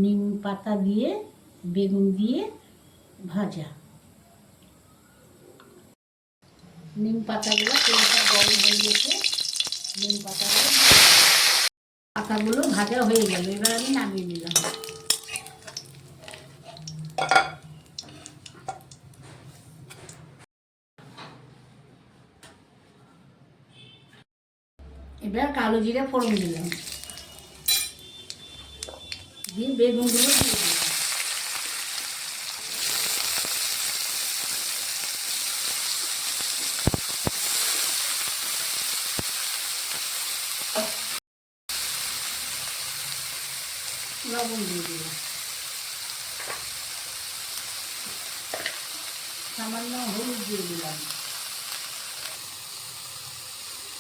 নিম পাতা দিয়ে বেগুন দিয়ে ভাজা। নিম পাতাগুলো তেলটা গরম হয়ে গেছে, নিম পাতাগুলো ভাজা হয়ে গেল, এবার আমি নামিয়ে নিলাম। এবার কালো জিরে ফোড়ন দিলাম, দিয়ে বেগুনগুলো দিয়ে দিলাম। লবণ দিয়ে দিলাম, সামান্য হলুদ দিয়ে দিলাম,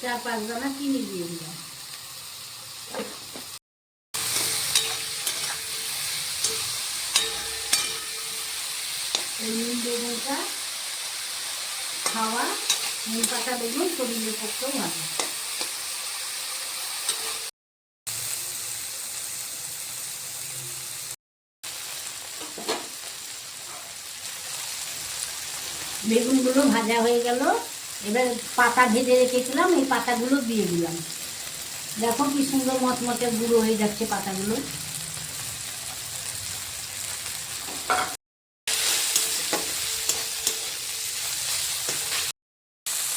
4-5 দানা চিনি দিয়ে দিলাম। এই নিম বেগুনটা খাওয়া, নিম পাতা বেগুন শরীরের পক্ষেও ভালো। বেগুনগুলো ভাজা হয়ে গেল, এবার পাতা ভেজে রেখেছিলাম, এই পাতাগুলো দিয়ে দিলাম। দেখো কি সুন্দর মচমচে গুঁড়ো হয়ে যাচ্ছে পাতাগুলো।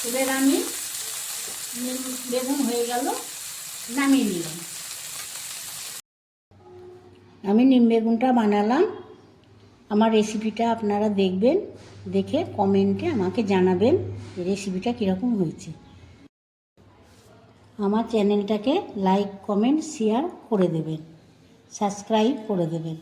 এবার আমি বেগুন হয়ে গেল, নামিয়ে নিলাম। আমি নিম বেগুনটা বানালাম। আমার রেসিপিটা আপনারা দেখবেন, দেখে কমেন্টে আমাকে জানাবেন রেসিপিটা কীরকম হয়েছে। আমার চ্যানেলটাকে লাইক, কমেন্ট, শেয়ার করে দেবেন, সাবস্ক্রাইব করে দেবেন।